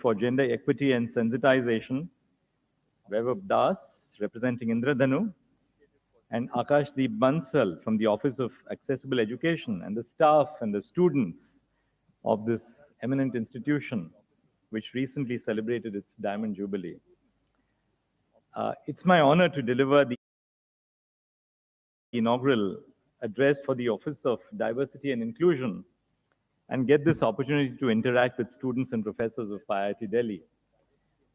for Gender Equity and Sensitization, Vaibhav Das, representing Indradhanu, and Akashdeep Bansal from the Office of Accessible Education, and the staff and the students of this eminent institution, which recently celebrated its Diamond Jubilee. It's my honor to deliver the inaugural address for the Office of Diversity and Inclusion and get this opportunity to interact with students and professors of IIT Delhi.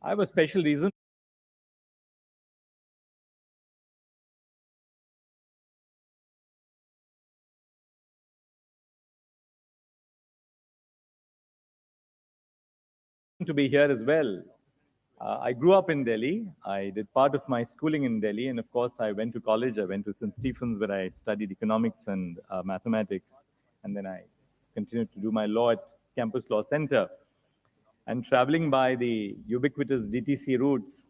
I have a special reason to be here as well. I grew up in Delhi. I did part of my schooling in Delhi, and of course, I went to college. I went to St. Stephen's, where I studied economics and mathematics, and then I continued to do my law at Campus Law Center. And traveling by the ubiquitous DTC routes,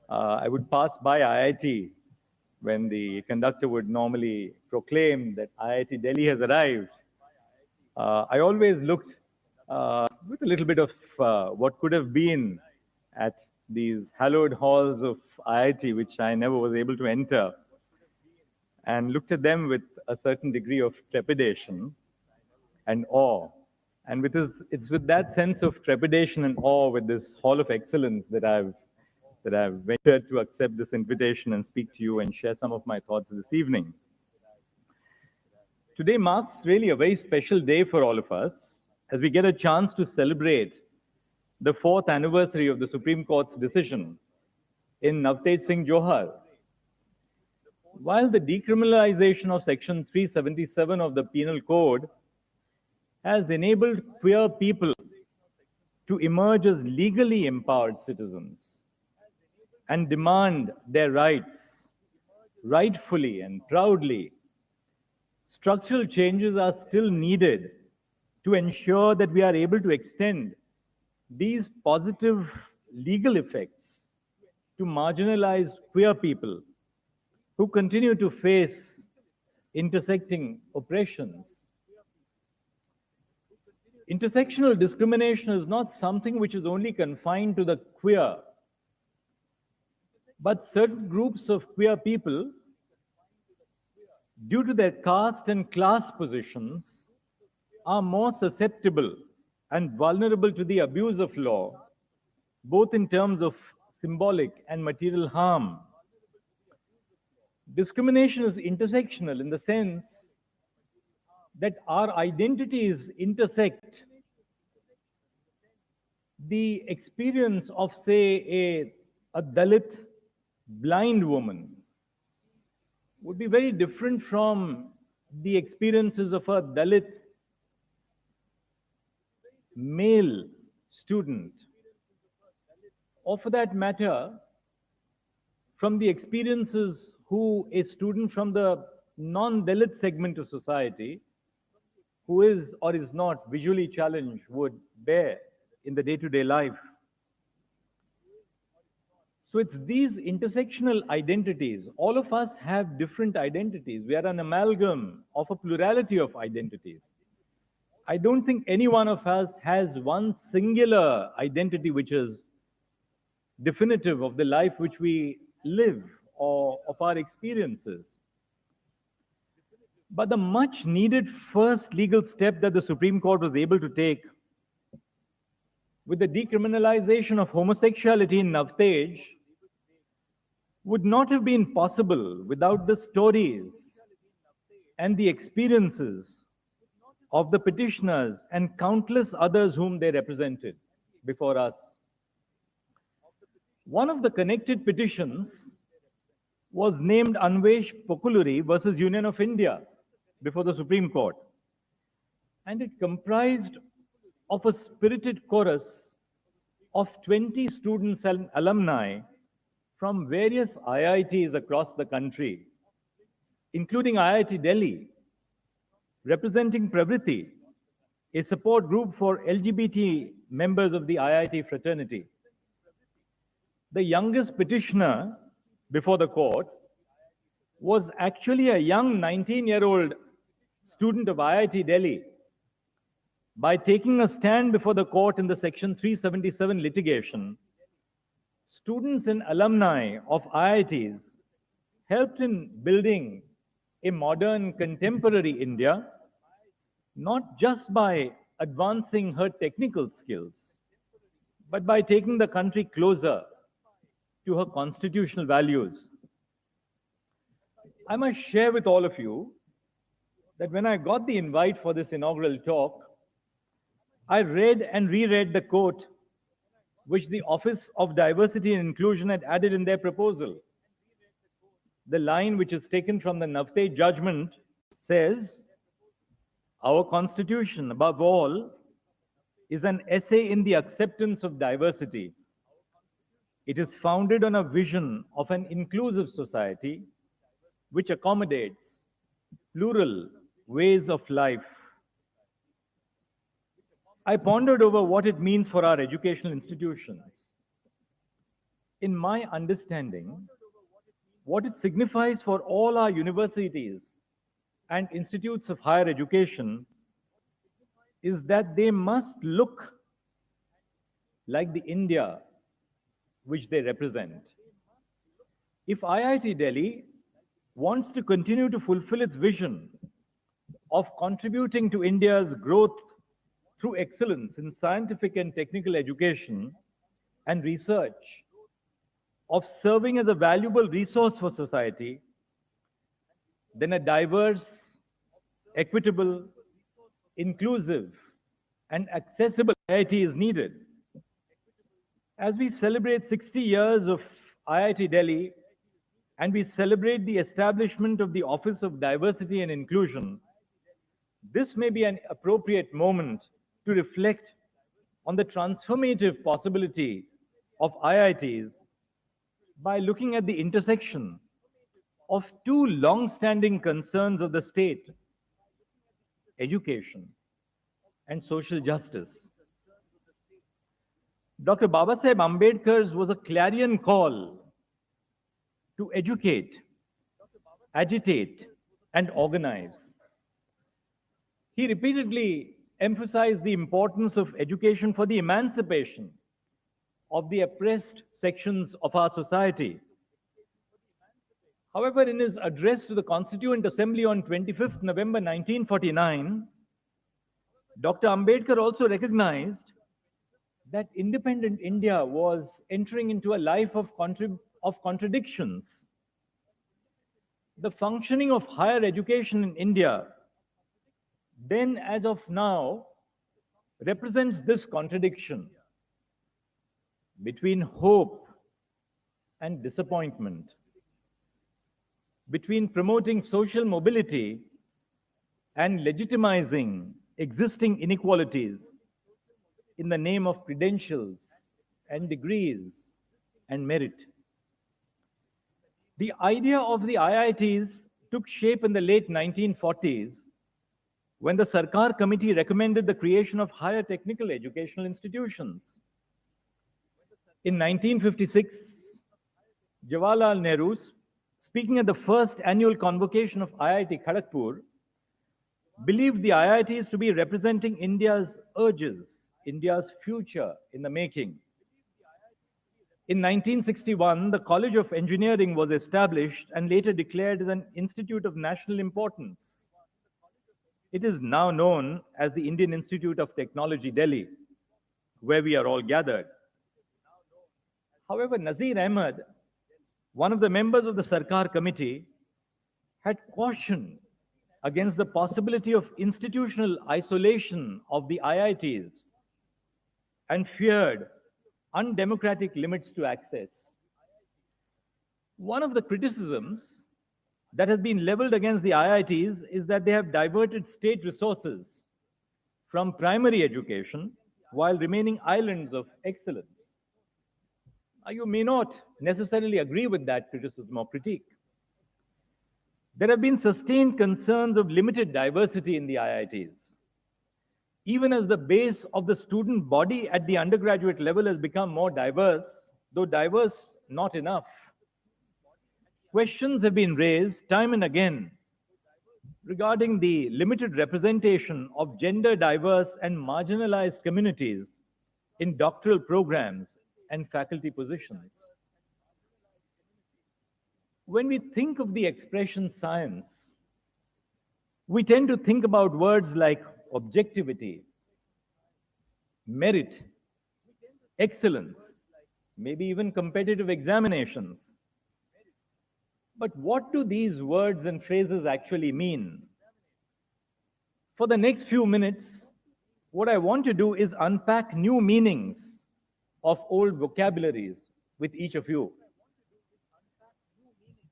I would pass by IIT when the conductor would normally proclaim that IIT Delhi has arrived. I always looked with a little bit of what could have been at these hallowed halls of IIT, which I never was able to enter, and looked at them with a certain degree of trepidation and awe. And it's with that sense of trepidation and awe with this Hall of Excellence that I've ventured to accept this invitation and speak to you and share some of my thoughts this evening. Today marks really a very special day for all of us, as we get a chance to celebrate the 4th anniversary of the Supreme Court's decision in Navtej Singh Johar. While the decriminalization of Section 377 of the Penal Code has enabled queer people to emerge as legally empowered citizens and demand their rights rightfully and proudly, structural changes are still needed to ensure that we are able to extend these positive legal effects to marginalized queer people who continue to face intersecting oppressions. Intersectional discrimination is not something which is only confined to the queer, but certain groups of queer people, due to their caste and class positions, are more susceptible and vulnerable to the abuse of law, both in terms of symbolic and material harm. Discrimination is intersectional in the sense that our identities intersect. The experience of, say, a Dalit blind woman would be very different from the experiences of a Dalit male student, or for that matter, from the experiences who a student from the non-Dalit segment of society, who is or is not visually challenged, would bear in the day-to-day life. So it's these intersectional identities. All of us have different identities. We are an amalgam of a plurality of identities. I don't think any one of us has one singular identity which is definitive of the life which we live or of our experiences. But the much needed first legal step that the Supreme Court was able to take with the decriminalization of homosexuality in Navtej would not have been possible without the stories and the experiences of the petitioners and countless others whom they represented before us. One of the connected petitions was named Anvesh Pokuluri versus Union of India before the Supreme Court. And it comprised of a spirited chorus of 20 students and alumni from various IITs across the country, including IIT Delhi, representing Pravriti, a support group for LGBT members of the IIT fraternity. The youngest petitioner before the court was actually a young 19-year-old student of IIT Delhi, By taking a stand before the court in the Section 377 litigation, students and alumni of IITs helped in building a modern contemporary India, not just by advancing her technical skills, but by taking the country closer to her constitutional values. I must share with all of you that when I got the invite for this inaugural talk, I read and reread the quote which the Office of Diversity and Inclusion had added in their proposal. The line, which is taken from the Navte judgment, says, "Our Constitution, above all, is an essay in the acceptance of diversity. It is founded on a vision of an inclusive society which accommodates plural ways of life." I pondered over what it means for our educational institutions. In my understanding, what it signifies for all our universities and institutes of higher education is that they must look like the India which they represent. If IIT Delhi wants to continue to fulfill its vision of contributing to India's growth through excellence in scientific and technical education and research, of serving as a valuable resource for society, then a diverse, equitable, inclusive, and accessible IIT is needed. As we celebrate 60 years of IIT Delhi and we celebrate the establishment of the Office of Diversity and Inclusion, this may be an appropriate moment to reflect on the transformative possibility of IITs by looking at the intersection of two long-standing concerns of the state: education and social justice. Dr. Babasaheb Ambedkar's was a clarion call to educate, agitate, and organize. He repeatedly emphasized the importance of education for the emancipation of the oppressed sections of our society. However, in his address to the Constituent Assembly on 25th November 1949, Dr. Ambedkar also recognized that independent India was entering into a life of contradictions. The functioning of higher education in India, then as of now, represents this contradiction between hope and disappointment, between promoting social mobility and legitimizing existing inequalities in the name of credentials and degrees and merit. The idea of the IITs took shape in the late 1940s when the Sarkar Committee recommended the creation of higher technical educational institutions. In 1956, Jawaharlal Nehru, speaking at the first annual convocation of IIT Kharagpur, believed the IITs to be representing India's urges, India's future in the making. In 1961, the College of Engineering was established and later declared as an institute of national importance. It is now known as the Indian Institute of Technology, Delhi, where we are all gathered. However, Nazir Ahmed, one of the members of the Sarkar Committee, had cautioned against the possibility of institutional isolation of the IITs and feared undemocratic limits to access. One of the criticisms that has been leveled against the IITs is that they have diverted state resources from primary education while remaining islands of excellence. Now, you may not necessarily agree with that criticism or critique. There have been sustained concerns of limited diversity in the IITs. Even as the base of the student body at the undergraduate level has become more diverse, though diverse not enough, questions have been raised time and again regarding the limited representation of gender diverse and marginalized communities in doctoral programs and faculty positions. When we think of the expression science, we tend to think about words like objectivity, merit, excellence, maybe even competitive examinations. But what do these words and phrases actually mean? For the next few minutes, what I want to do is unpack new meanings of old vocabularies with each of you.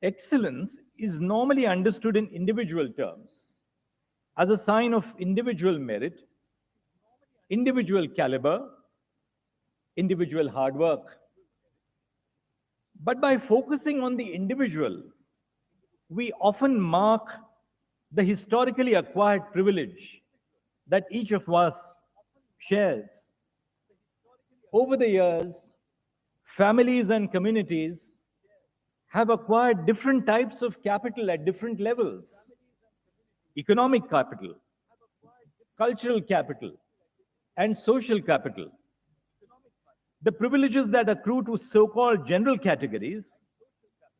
Excellence is normally understood in individual terms as a sign of individual merit, individual caliber, individual hard work. But by focusing on the individual, we often mark the historically acquired privilege that each of us shares. Over the years, families and communities have acquired different types of capital at different levels: economic capital, cultural capital, and social capital. The privileges that accrue to so-called general categories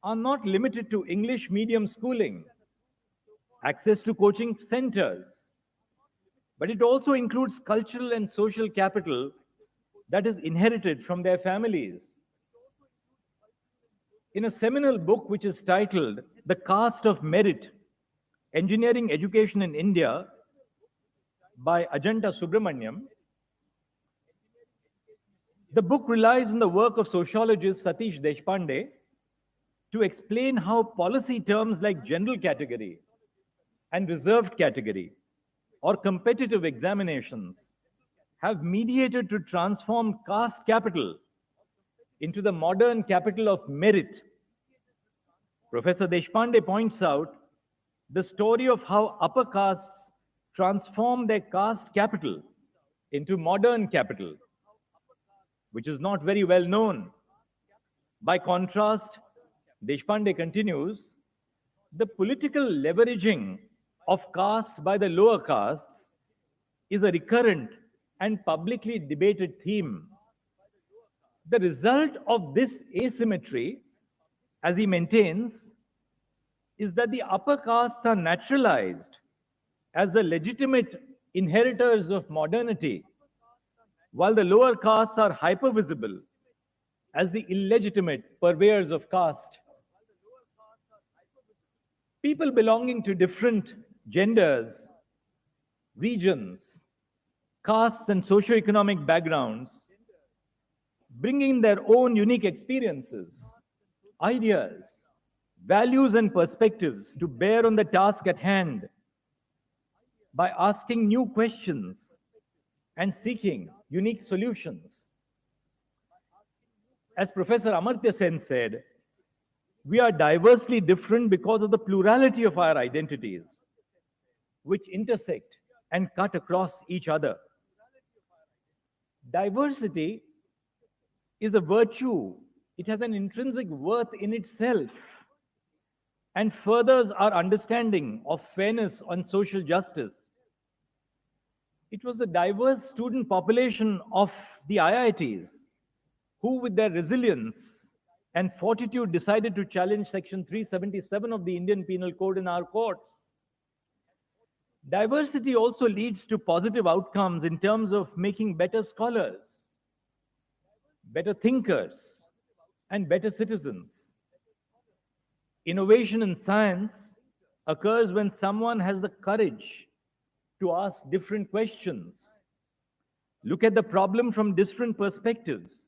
are not limited to English medium schooling, access to coaching centers, but it also includes cultural and social capital that is inherited from their families. In a seminal book which is titled The Caste of Merit, Engineering Education in India by Ajanta Subramaniam, the book relies on the work of sociologist Satish Deshpande to explain how policy terms like general category and reserved category or competitive examinations have mediated to transform caste capital into the modern capital of merit. Professor Deshpande points out the story of how upper castes transform their caste capital into modern capital, which is not very well known. By contrast, Deshpande continues, the political leveraging of caste by the lower castes is a recurrent and publicly debated theme. The result of this asymmetry, as he maintains, is that the upper castes are naturalized as the legitimate inheritors of modernity, while the lower castes are hypervisible as the illegitimate purveyors of caste. People belonging to different genders, regions, castes, and socioeconomic backgrounds, bringing their own unique experiences, ideas, values, and perspectives to bear on the task at hand by asking new questions and seeking unique solutions. As Professor Amartya Sen said, we are diversely different because of the plurality of our identities, which intersect and cut across each other. Diversity is a virtue. It has an intrinsic worth in itself and furthers our understanding of fairness and social justice. It was the diverse student population of the IITs who, with their resilience and fortitude, decided to challenge Section 377 of the Indian Penal Code in our courts. Diversity also leads to positive outcomes in terms of making better scholars, better thinkers, and better citizens. Innovation in science occurs when someone has the courage to ask different questions, look at the problem from different perspectives,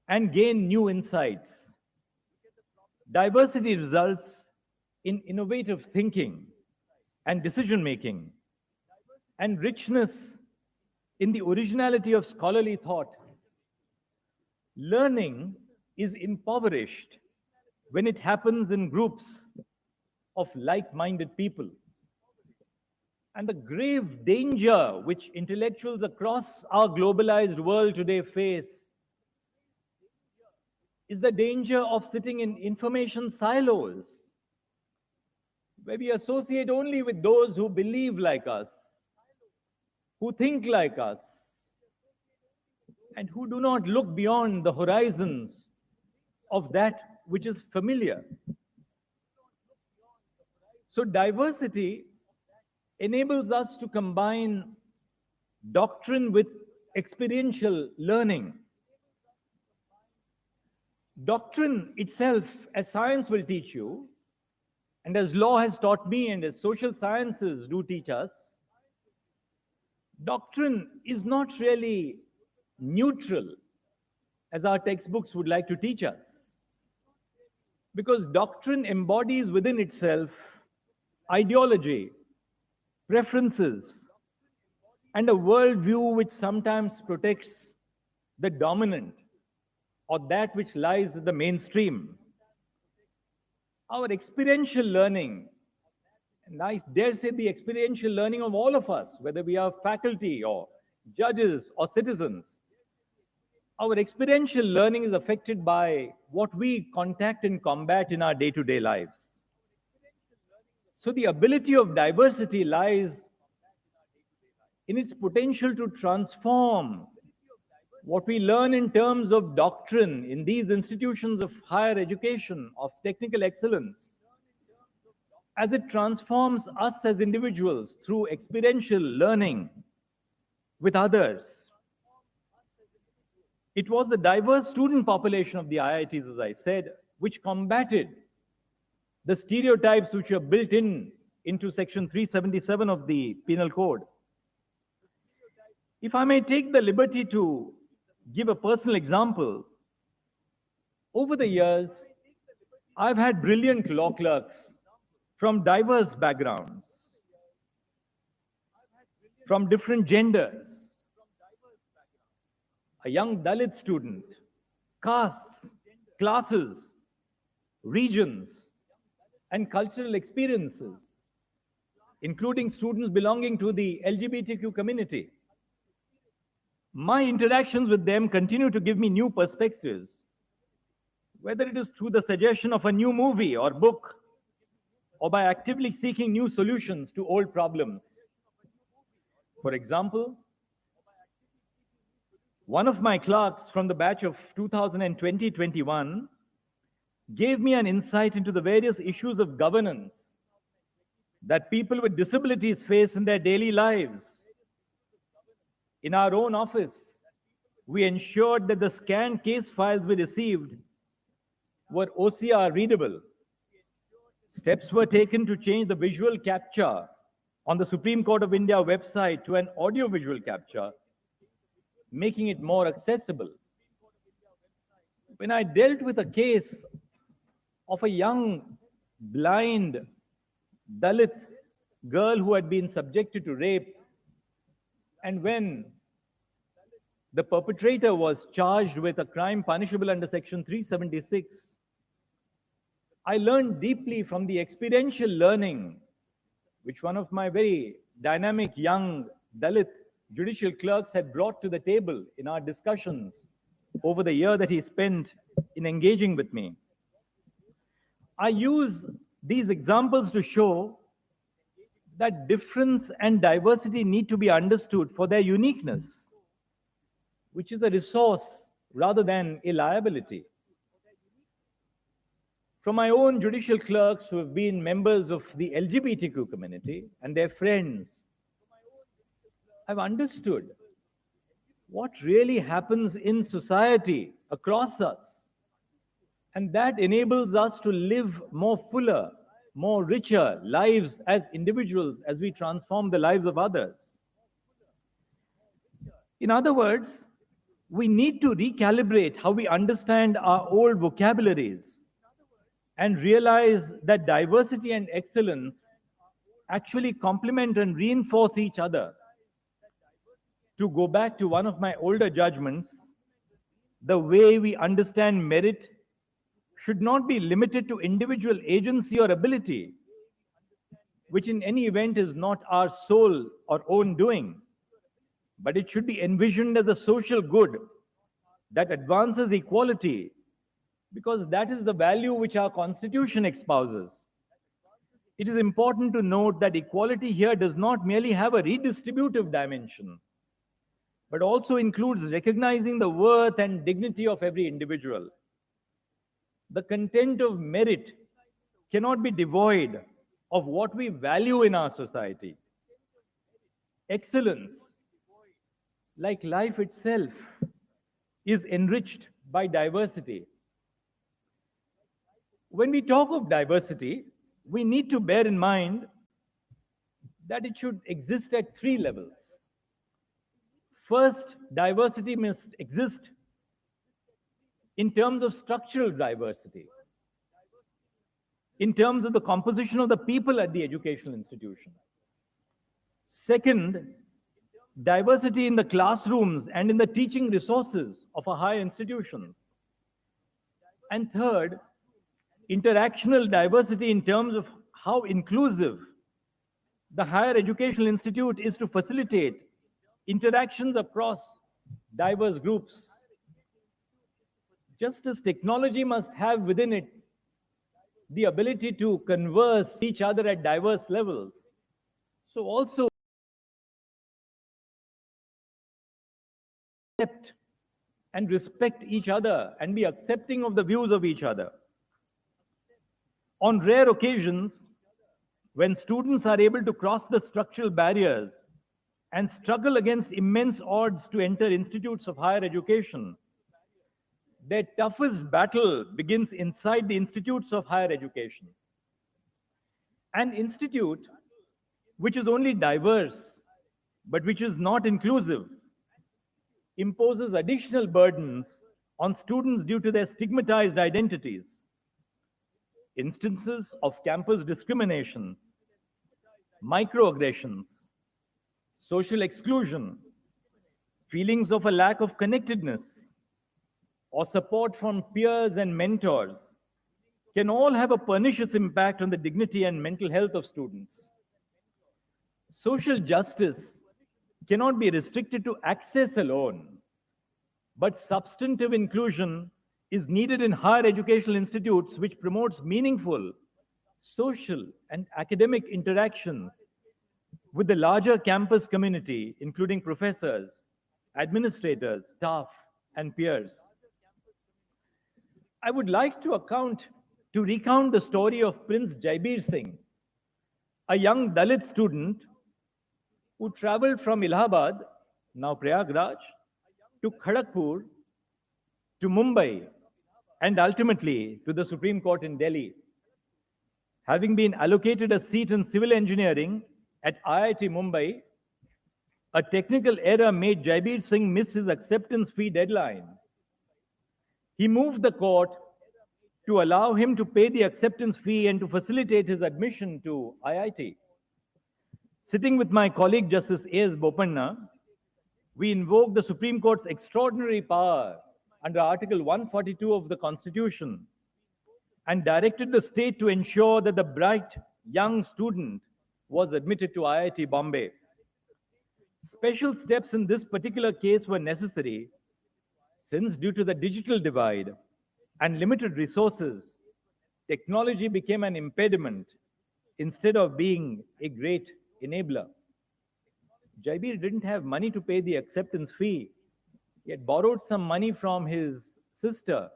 and gain new insights. Diversity results in innovative thinking and decision making, and richness in the originality of scholarly thought. Learning is impoverished when it happens in groups of like-minded people. And the grave danger which intellectuals across our globalized world today face is the danger of sitting in information silos. where we associate only with those who believe like us, who think like us, and who do not look beyond the horizons of that which is familiar. So diversity enables us to combine doctrine with experiential learning. Doctrine itself, as science will teach you, and as law has taught me, and as social sciences do teach us, doctrine is not really neutral, as our textbooks would like to teach us. Because doctrine embodies within itself ideology, preferences, and a worldview which sometimes protects the dominant or that which lies at the mainstream. Our experiential learning, and I dare say the experiential learning of all of us, whether we are faculty or judges or citizens, our experiential learning is affected by what we contact and combat in our day-to-day lives. So the ability of diversity lies in its potential to transform what we learn in terms of doctrine in these institutions of higher education, of technical excellence, as it transforms us as individuals through experiential learning with others. It was the diverse student population of the IITs, as I said, which combated the stereotypes which are built into Section 377 of the Penal Code. If I may take the liberty to give a personal example, over the years, I've had brilliant law clerks from diverse backgrounds, from different genders, a young Dalit student, castes, classes, regions, and cultural experiences, including students belonging to the LGBTQ community. My interactions with them continue to give me new perspectives, whether it is through the suggestion of a new movie or book, or by actively seeking new solutions to old problems. For example, one of my clerks from the batch of 2020-21 gave me an insight into the various issues of governance that people with disabilities face in their daily lives. In our own office, we ensured that the scanned case files we received were OCR readable. Steps were taken to change the visual capture on the Supreme Court of India website to an audio-visual capture, making it more accessible. When I dealt with a case of a young, blind Dalit girl who had been subjected to rape, and when the perpetrator was charged with a crime punishable under Section 376, I learned deeply from the experiential learning which one of my very dynamic young Dalit judicial clerks had brought to the table in our discussions over the year that he spent in engaging with me. I use these examples to show that difference and diversity need to be understood for their uniqueness, which is a resource rather than a liability. From my own judicial clerks who have been members of the LGBTQ community and their friends, I've understood what really happens in society across us. And that enables us to live more fuller, more richer lives as individuals as we transform the lives of others. In other words, we need to recalibrate how we understand our old vocabularies and realize that diversity and excellence actually complement and reinforce each other. To go back to one of my older judgments, the way we understand merit should not be limited to individual agency or ability, which in any event is not our sole or own doing, but it should be envisioned as a social good that advances equality, because that is the value which our Constitution espouses. It is important to note that equality here does not merely have a redistributive dimension, but also includes recognizing the worth and dignity of every individual. The content of merit cannot be devoid of what we value in our society. Excellence, like life itself, is enriched by diversity. When we talk of diversity, we need to bear in mind that it should exist at three levels. First, diversity must exist in terms of structural diversity, in terms of the composition of the people at the educational institution. Second, diversity in the classrooms and in the teaching resources of our higher institutions. And third, interactional diversity in terms of how inclusive the higher educational institute is to facilitate interactions across diverse groups. Just as technology must have within it the ability to converse with each other at diverse levels, so also accept and respect each other and be accepting of the views of each other. On rare occasions, when students are able to cross the structural barriers and struggle against immense odds to enter institutes of higher education, their toughest battle begins inside the institutes of higher education. An institute which is only diverse, but which is not inclusive, imposes additional burdens on students due to their stigmatized identities. Instances of campus discrimination, microaggressions, social exclusion, feelings of a lack of connectedness, or support from peers and mentors can all have a pernicious impact on the dignity and mental health of students. Social justice cannot be restricted to access alone, but substantive inclusion is needed in higher educational institutes which promotes meaningful social and academic interactions with the larger campus community, including professors, administrators, staff, and peers. I would like to recount the story of Prince Jaibir Singh, a young Dalit student who traveled from Allahabad, now Prayagraj, to Kharagpur, to Mumbai, and ultimately to the Supreme Court in Delhi. Having been allocated a seat in civil engineering at IIT Mumbai, a technical error made Jaibir Singh miss his acceptance fee deadline. He moved the court to allow him to pay the acceptance fee and to facilitate his admission to IIT. Sitting with my colleague Justice A.S. Bopanna, we invoked the Supreme Court's extraordinary power under Article 142 of the Constitution and directed the state to ensure that the bright young student was admitted to IIT Bombay. Special steps in this particular case were necessary since, due to the digital divide and limited resources, technology became an impediment instead of being a great enabler. Jaibir didn't have money to pay the acceptance fee. He had borrowed some money from his sister,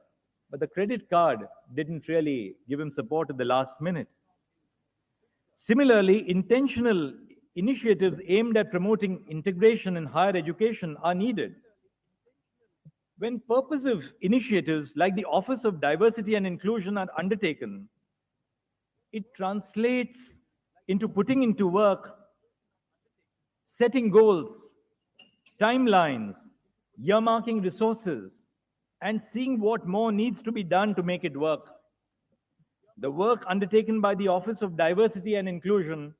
but the credit card didn't really give him support at the last minute. Similarly, intentional initiatives aimed at promoting integration in higher education are needed. When purposive initiatives like the Office of Diversity and Inclusion are undertaken, it translates into putting into work, setting goals, timelines, earmarking resources, and seeing what more needs to be done to make it work. The work undertaken by the Office of Diversity and Inclusion,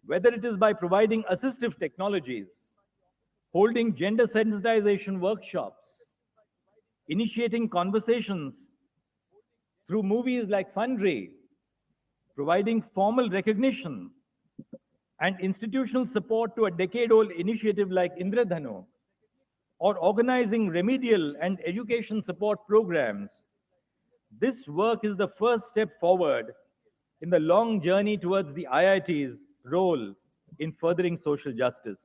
whether it is by providing assistive technologies, holding gender sensitization workshops, initiating conversations through movies like Fundry, providing formal recognition and institutional support to a decade-old initiative like Indradhanu, or organizing remedial and education support programs, this work is the first step forward in the long journey towards the IIT's role in furthering social justice.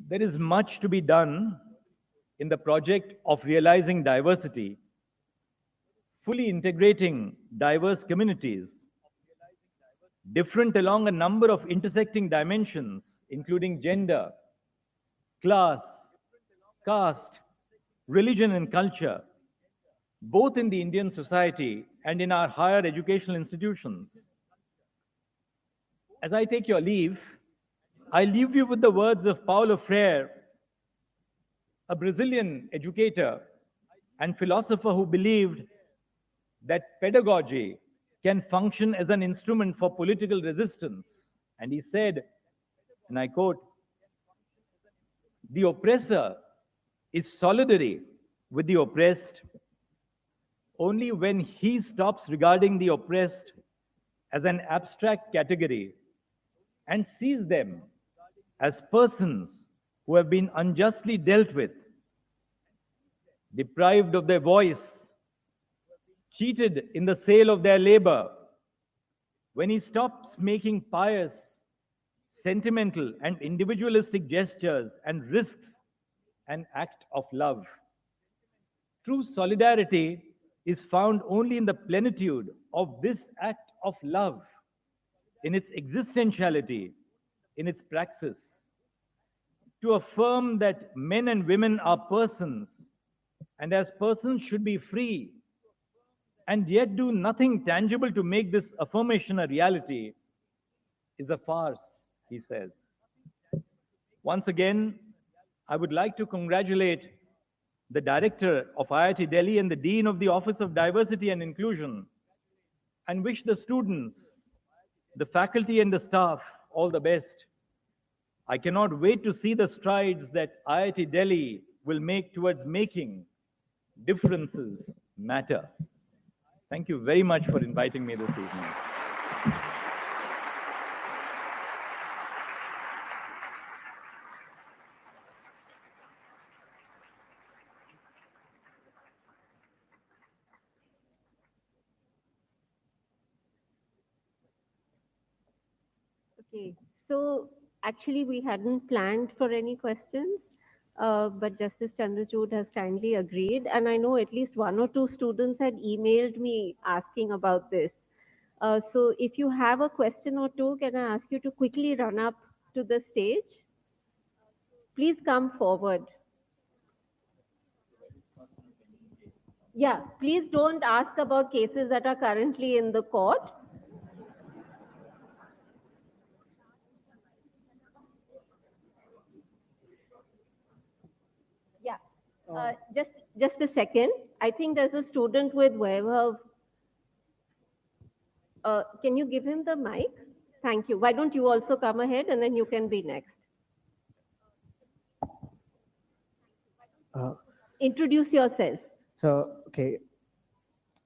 There is much to be done in the project of realizing diversity, fully integrating diverse communities, different along a number of intersecting dimensions, including gender, class, caste, religion, and culture, both in the Indian society and in our higher educational institutions. As I take your leave, I leave you with the words of Paulo Freire, a Brazilian educator and philosopher who believed that pedagogy can function as an instrument for political resistance. And he said, and I quote, "The oppressor is solidary with the oppressed only when he stops regarding the oppressed as an abstract category and sees them as persons who have been unjustly dealt with, deprived of their voice, cheated in the sale of their labor, when he stops making pious, sentimental, and individualistic gestures and risks an act of love. True solidarity is found only in the plenitude of this act of love, in its existentiality, in its praxis. To affirm that men and women are persons, and as persons should be free, and yet do nothing tangible to make this affirmation a reality, is a farce, he says. Once again, I would like to congratulate the director of IIT Delhi and the dean of the Office of Diversity and Inclusion, and wish the students, the faculty, and the staff all the best. I cannot wait to see the strides that IIT Delhi will make towards making differences matter. Thank you very much for inviting me this evening. Okay, so actually we hadn't planned for any questions, but Justice Chandrachud has kindly agreed. And I know at least one or two students had emailed me asking about this. So if you have a question or two, can I ask you to quickly run up to the stage? Please come forward. Yeah, please don't ask about cases that are currently in the court. Yeah, just a second. I think there's a student with Vaibhav. Can you give him the mic? Thank you. Why don't you also come ahead and then you can be next. Introduce yourself. Okay.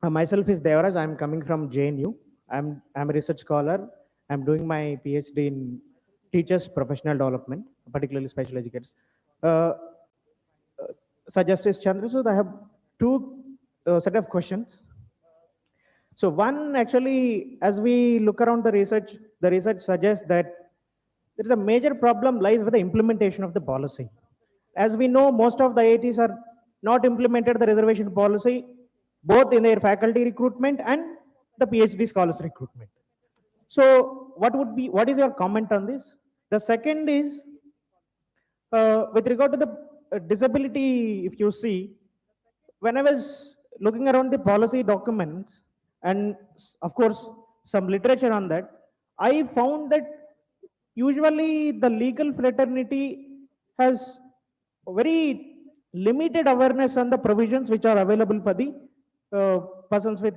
Myself is Devaraj. I'm coming from JNU. I'm a research scholar. I'm doing my PhD in teachers' professional development, particularly special educators. So Justice Chandrachud, I have two set of questions. So one, actually, as we look around the research suggests that there is a major problem lies with the implementation of the policy. As we know, most of the IITs are not implemented the reservation policy, both in their faculty recruitment and the PhD scholars recruitment. So what is your comment on this? The second is, with regard to the disability, if you see, when I was looking around the policy documents and of course some literature on that, I found that usually the legal fraternity has very limited awareness on the provisions which are available for the persons with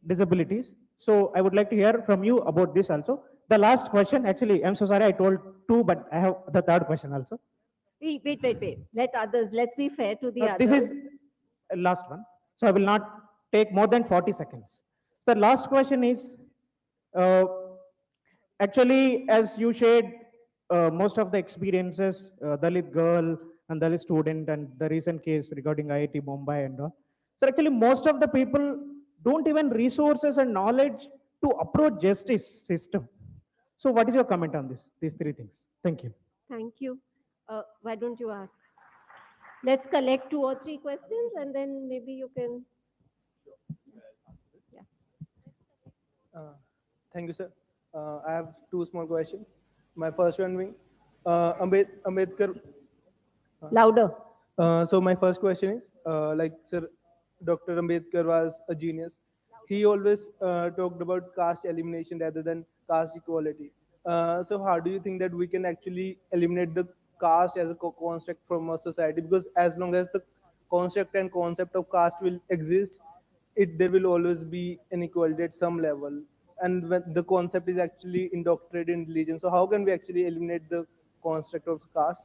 disabilities. So I would like to hear from you about this also. The last question, actually, I'm so sorry I told two, but I have the third question also. Wait. Let others, let's be fair to the others. This is last one. So I will not take more than 40 seconds. So the last question is, actually, as you shared most of the experiences, Dalit girl and Dalit student and the recent case regarding IIT Mumbai and all. So actually most of the people, don't even resources and knowledge to approach justice system. So what is your comment on this, these three things? Thank you. Thank you. Why don't you ask? Let's collect 2 or 3 questions and then maybe you can. Yeah. Thank you, sir. I have two small questions. My first one being Ambedkar. Louder. So my first question is, like, sir, Dr. Ambedkar was a genius. He always talked about caste elimination rather than caste equality. So how do you think that we can actually eliminate the caste as a construct from a society? Because as long as the construct and concept of caste will exist, there will always be inequality at some level. And when the concept is actually indoctrinated in religion, so how can we actually eliminate the construct of caste?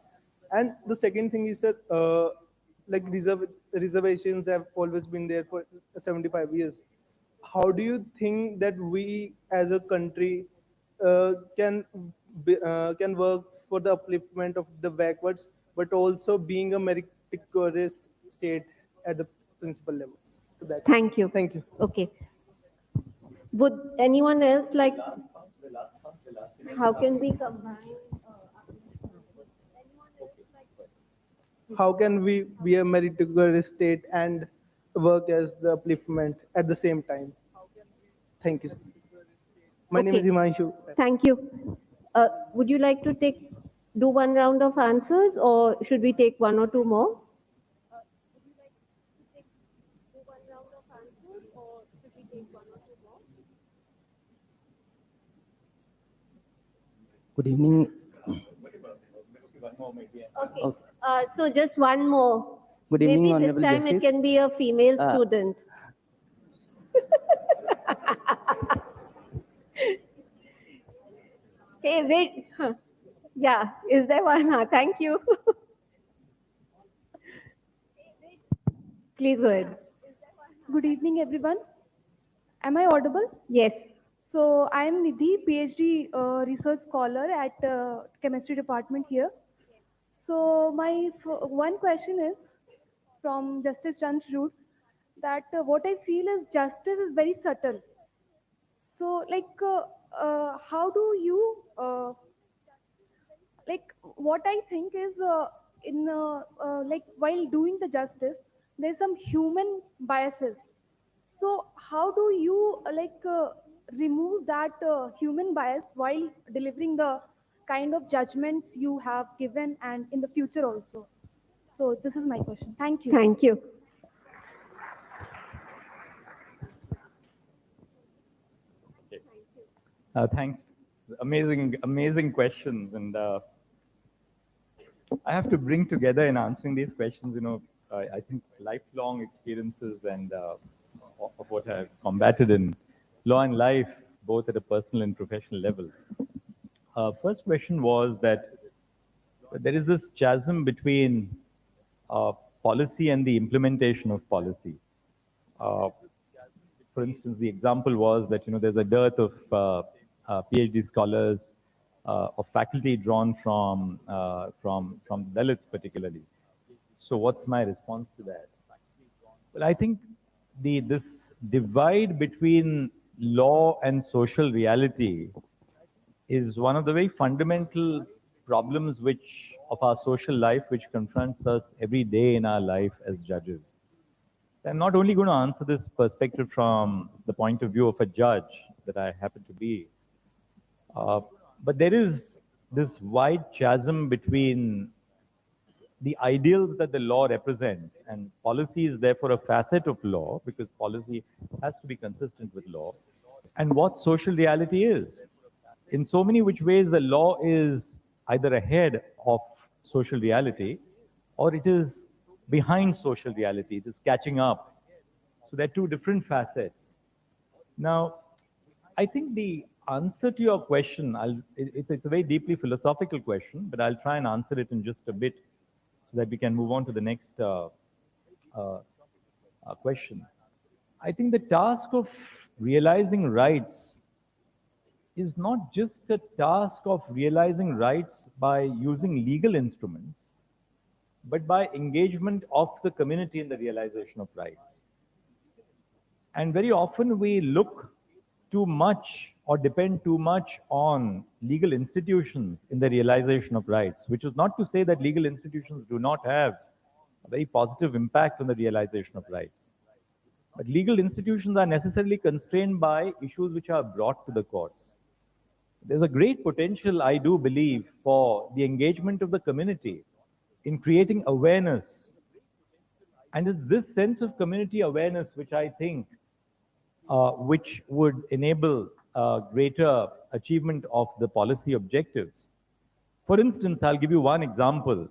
And the second thing is that like reservations have always been there for 75 years. How do you think that we as a country can work for the upliftment of the backwards, but also being a meritorious state at the principal level? To that. Thank you. Thank you. Okay. Would anyone else like? How can we combine? How can we be a meritorious state and work as the upliftment at the same time? Thank you. My name is Okay. Himanshu. Thank you. Would you like to do one round of answers, or should we take 1 or 2 more? Good evening. Okay. So just one more. Good evening, Maybe Honorable this time it Justice. can be a female student. Hey, wait. Huh. Yeah, is there one? Thank you. Please go ahead. Good evening, everyone. Am I audible? Yes. So I am Nidhi, PhD research scholar at chemistry department here. So my one question is from Justice Chandrachud that what I feel is justice is very subtle. So how do you what I think is in like while doing the justice, there's some human biases. So how do you remove that human bias while delivering the kind of judgments you have given and in the future also? So this is my question. Thank you. Thank you. Thanks. Amazing questions. And I have to bring together in answering these questions, I think lifelong experiences and of what I've combated in law and life, both at a personal and professional level. First question was that there is this chasm between policy and the implementation of policy. For instance, the example was that there's a dearth of PhD scholars, of faculty drawn from Dalits particularly. So what's my response to that? Well, I think this divide between law and social reality is one of the very fundamental problems of our social life, which confronts us every day in our life as judges. I'm not only going to answer this perspective from the point of view of a judge that I happen to be, but there is this wide chasm between the ideals that the law represents, and policy is therefore a facet of law because policy has to be consistent with law, and what social reality is. In so many which ways, the law is either ahead of social reality or it is behind social reality. It is catching up. So there are two different facets. Now, I think the answer to your question, it's a very deeply philosophical question, but I'll try and answer it in just a bit so that we can move on to the next question. I think the task of realizing rights is not just a task of realizing rights by using legal instruments, but by engagement of the community in the realization of rights. And very often we look too much or depend too much on legal institutions in the realization of rights, which is not to say that legal institutions do not have a very positive impact on the realization of rights. But legal institutions are necessarily constrained by issues which are brought to the courts. There's a great potential, I do believe, for the engagement of the community in creating awareness. And it's this sense of community awareness which I think which would enable greater achievement of the policy objectives. For instance, I'll give you one example.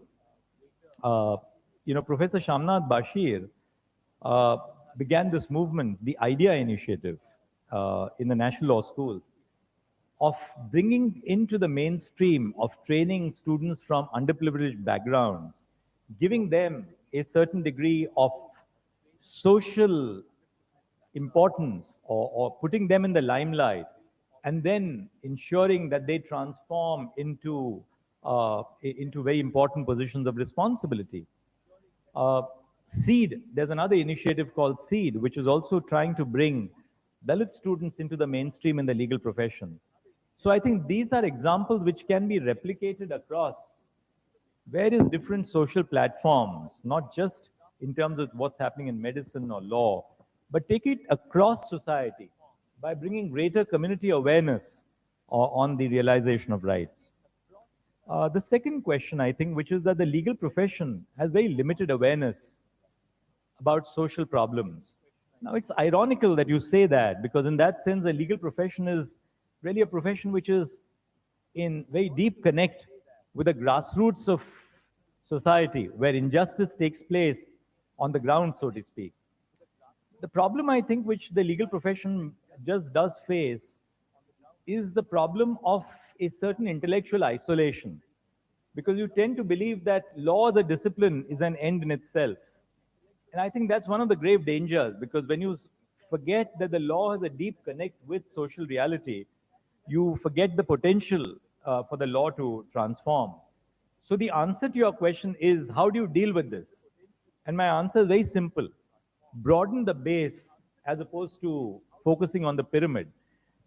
Professor Shamnath Bashir uh, began this movement, the IDEA initiative, in the National Law School, of bringing into the mainstream of training students from underprivileged backgrounds, giving them a certain degree of social importance, or putting them in the limelight, and then ensuring that they transform into very important positions of responsibility. SEED, there's another initiative called SEED, which is also trying to bring Dalit students into the mainstream in the legal profession. So I think these are examples which can be replicated across various different social platforms, not just in terms of what's happening in medicine or law, but take it across society by bringing greater community awareness on the realization of rights. The second question, I think, which is that the legal profession has very limited awareness about social problems. Now, it's ironical that you say that, because in that sense, the legal profession is really a profession which is in very deep connect with the grassroots of society, where injustice takes place on the ground, so to speak. The problem, I think, which the legal profession just does face is the problem of a certain intellectual isolation, because you tend to believe that law as a discipline is an end in itself. And I think that's one of the grave dangers, because when you forget that the law has a deep connect with social reality, you forget the potential for the law to transform. So the answer to your question is, how do you deal with this? And my answer is very simple. Broaden the base as opposed to focusing on the pyramid.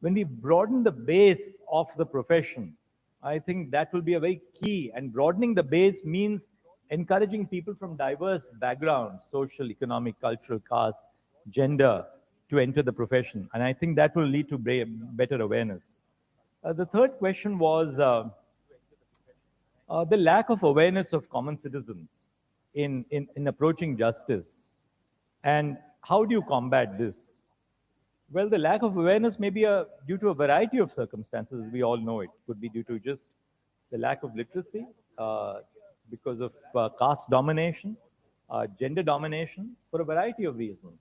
When we broaden the base of the profession, I think that will be a very key. And broadening the base means encouraging people from diverse backgrounds, social, economic, cultural, caste, gender, to enter the profession. And I think that will lead to better awareness. The third question was the lack of awareness of common citizens in approaching justice. And how do you combat this? Well, the lack of awareness may be due to a variety of circumstances. We all know it. Could be due to just the lack of literacy, because of caste domination, gender domination, for a variety of reasons.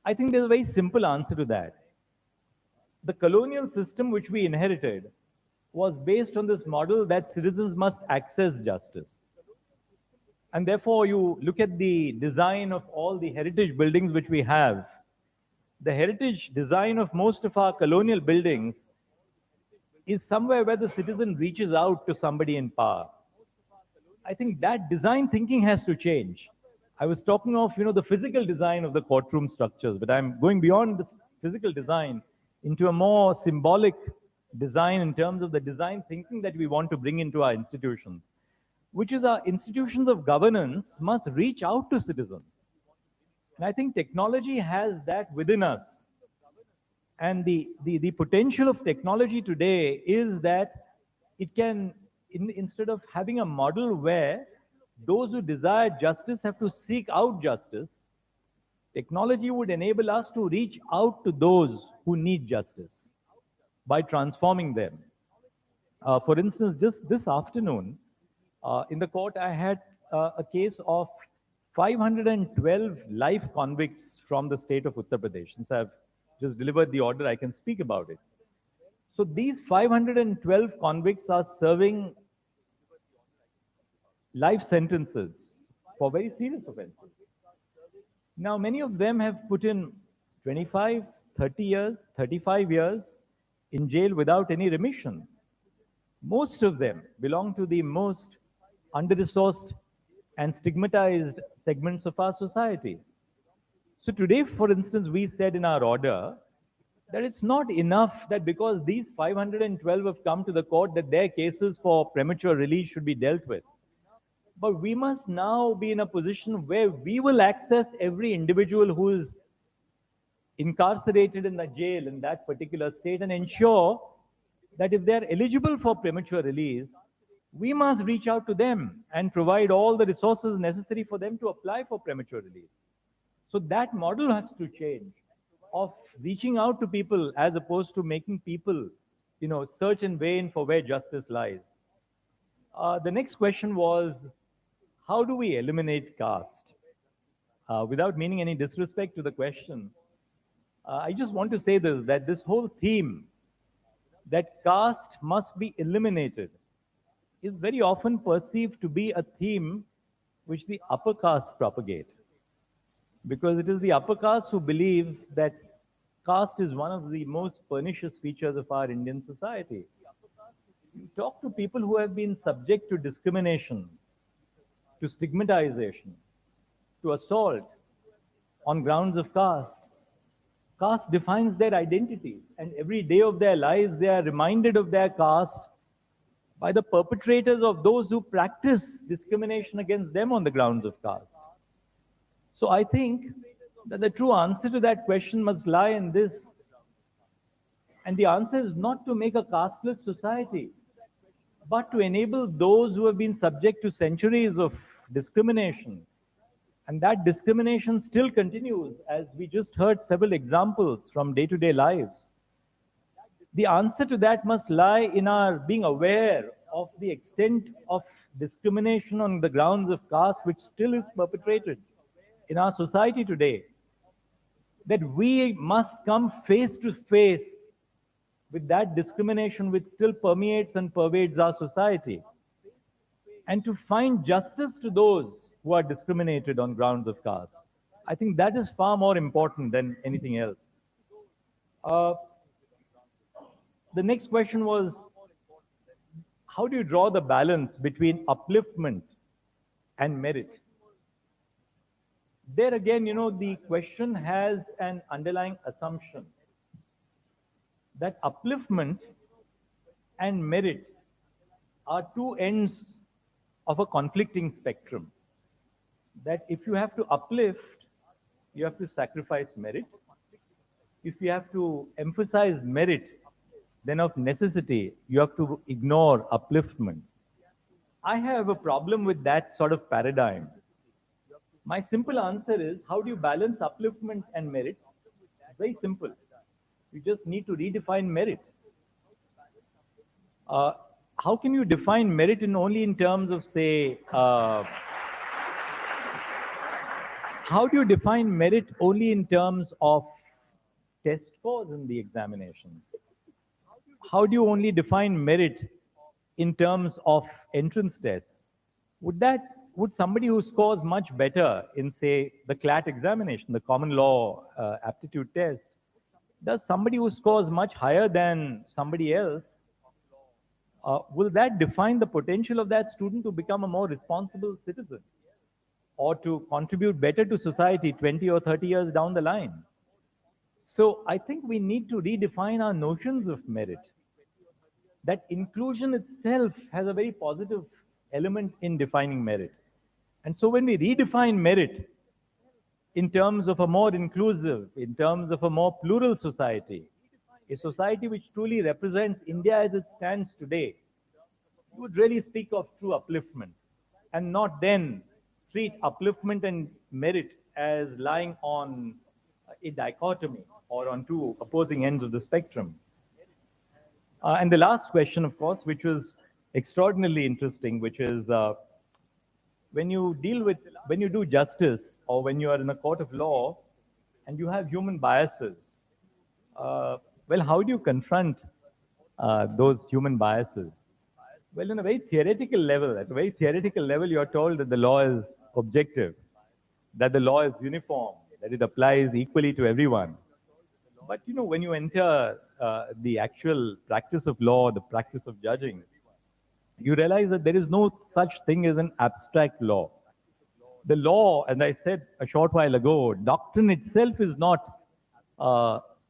I think there's a very simple answer to that. The colonial system which we inherited was based on this model that citizens must access justice. And therefore, you look at the design of all the heritage buildings which we have. The heritage design of most of our colonial buildings is somewhere where the citizen reaches out to somebody in power. I think that design thinking has to change. I was talking of, the physical design of the courtroom structures, but I'm going beyond the physical design into a more symbolic design in terms of the design thinking that we want to bring into our institutions, which is our institutions of governance must reach out to citizens. And I think technology has that within us. And the potential of technology today is that it can, instead of having a model where those who desire justice have to seek out justice, technology would enable us to reach out to those who need justice by transforming them. For instance, just this afternoon, in the court, I had a case of 512 life convicts from the state of Uttar Pradesh. Since I've just delivered the order, I can speak about it. So these 512 convicts are serving life sentences for very serious offenses. Now, many of them have put in 25, 30 years, 35 years in jail without any remission. Most of them belong to the most under-resourced and stigmatized segments of our society. So today, for instance, we said in our order that it's not enough that because these 512 have come to the court that their cases for premature release should be dealt with. But we must now be in a position where we will access every individual who is incarcerated in the jail in that particular state and ensure that if they're eligible for premature release, we must reach out to them and provide all the resources necessary for them to apply for premature release. So that model has to change of reaching out to people as opposed to making people, search in vain for where justice lies. The next question was, how do we eliminate caste? Without meaning any disrespect to the question, I just want to say this, that this whole theme that caste must be eliminated is very often perceived to be a theme which the upper caste propagate. Because it is the upper caste who believe that caste is one of the most pernicious features of our Indian society. You talk to people who have been subject to discrimination, to stigmatization, to assault on grounds of caste. Caste defines their identity, and every day of their lives they are reminded of their caste by the perpetrators of those who practice discrimination against them on the grounds of caste. So I think that the true answer to that question must lie in this. And the answer is not to make a casteless society, but to enable those who have been subject to centuries of discrimination. And that discrimination still continues, as we just heard several examples from day-to-day lives. The answer to that must lie in our being aware of the extent of discrimination on the grounds of caste which still is perpetrated in our society today. That we must come face to face with that discrimination which still permeates and pervades our society, and to find justice to those who are discriminated on grounds of caste. I think that is far more important than anything else. The next question was, how do you draw the balance between upliftment and merit? There again, the question has an underlying assumption that upliftment and merit are two ends of a conflicting spectrum. That if you have to uplift, you have to sacrifice merit. If you have to emphasize merit, then of necessity, you have to ignore upliftment. I have a problem with that sort of paradigm. My simple answer is, how do you balance upliftment and merit? Very simple. You just need to redefine merit. How can you define merit only in terms of, say, how do you define merit only in terms of test scores in the examinations? How do you only define merit in terms of entrance tests? Would somebody who scores much better in, say, the CLAT examination, the common law aptitude test, does somebody who scores much higher than somebody else, will that define the potential of that student to become a more responsible citizen or to contribute better to society 20 or 30 years down the line? So I think we need to redefine our notions of merit. That inclusion itself has a very positive element in defining merit. And so when we redefine merit in terms of a more inclusive, in terms of a more plural society, a society which truly represents India as it stands today, we would really speak of true upliftment and not then treat upliftment and merit as lying on a dichotomy or on two opposing ends of the spectrum. And the last question, of course, which was extraordinarily interesting, which is when you do justice or when you are in a court of law and you have human biases, well, how do you confront those human biases? Well, on a very theoretical level, at a very theoretical level, you are told that the law is objective, that the law is uniform, that it applies equally to everyone. But, when you enter the actual practice of law, the practice of judging, you realize that there is no such thing as an abstract law. the law, and I said a short while ago, doctrine itself is not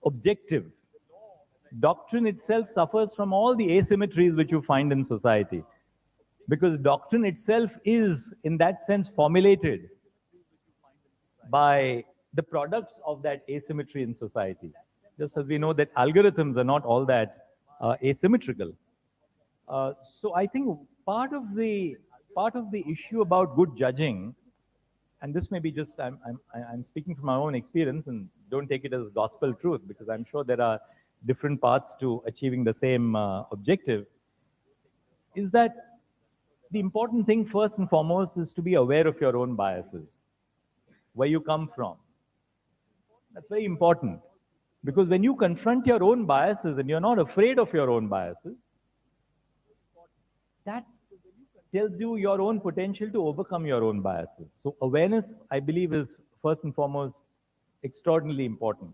objective. Doctrine itself suffers from all the asymmetries which you find in society. Because doctrine itself is, in that sense, formulated by the products of that asymmetry in society. Just as we know that algorithms are not all that asymmetrical. So I think part of the issue about good judging, and this may be just I'm speaking from my own experience, and don't take it as gospel truth, because I'm sure there are different paths to achieving the same objective, is that the important thing first and foremost is to be aware of your own biases, where you come from. That's very important, because when you confront your own biases and you're not afraid of your own biases, that tells you your own potential to overcome your own biases. So awareness, I believe, is first and foremost extraordinarily important.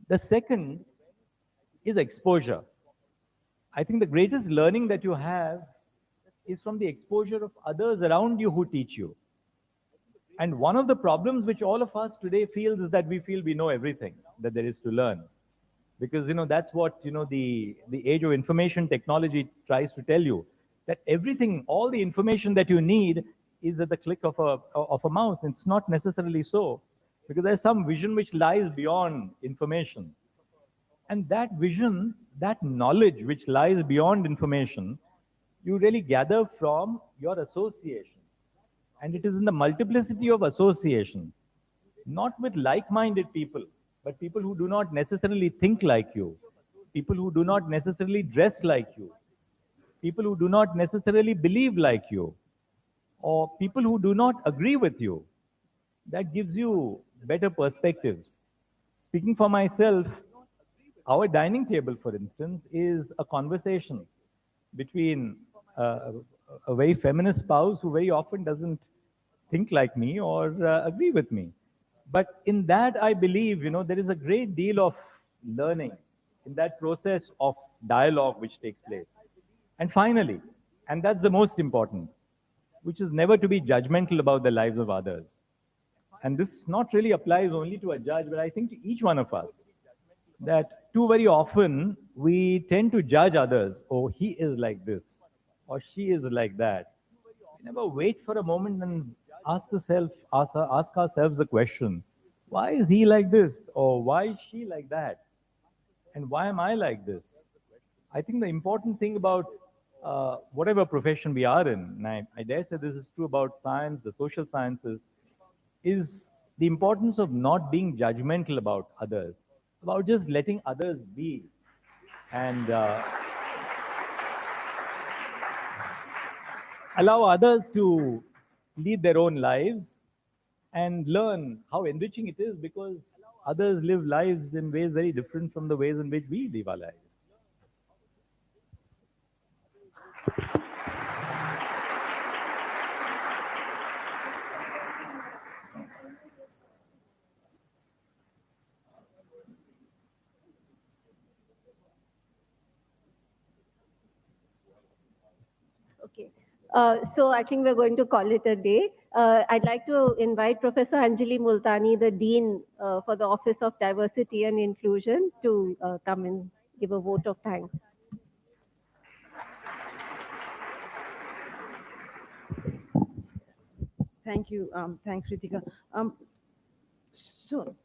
The second is exposure. I think the greatest learning that you have is from the exposure of others around you who teach you. And one of the problems which all of us today feel is that we feel we know everything that there is to learn. Because, that's what, the age of information technology tries to tell you, that everything, all the information that you need is at the click of a mouse. It's not necessarily so, because there's some vision which lies beyond information. And that vision, that knowledge which lies beyond information, you really gather from your association. And it is in the multiplicity of association, not with like-minded people, but people who do not necessarily think like you, people who do not necessarily dress like you, people who do not necessarily believe like you, or people who do not agree with you. That gives you better perspectives. Speaking for myself, our dining table, for instance, is a conversation between a very feminist spouse who very often doesn't think like me or agree with me. But in that, I believe, there is a great deal of learning in that process of dialogue which takes place. And finally, and that's the most important, which is never to be judgmental about the lives of others. And this not really applies only to a judge, but I think to each one of us, that too very often we tend to judge others. Oh, he is like this, or she is like that. We never wait for a moment and ask ourselves the question, why is he like this? Or why is she like that? And why am I like this? I think the important thing about whatever profession we are in, and I dare say this is true about science, the social sciences, is the importance of not being judgmental about others, about just letting others be. And allow others to lead their own lives and learn how enriching it is, because others live lives in ways very different from the ways in which we live our lives. Okay. So I think we're going to call it a day. I'd like to invite Professor Anjali Multani, the Dean for the Office of Diversity and Inclusion, to come and give a vote of thanks. Thank you. Thanks, Ritika. So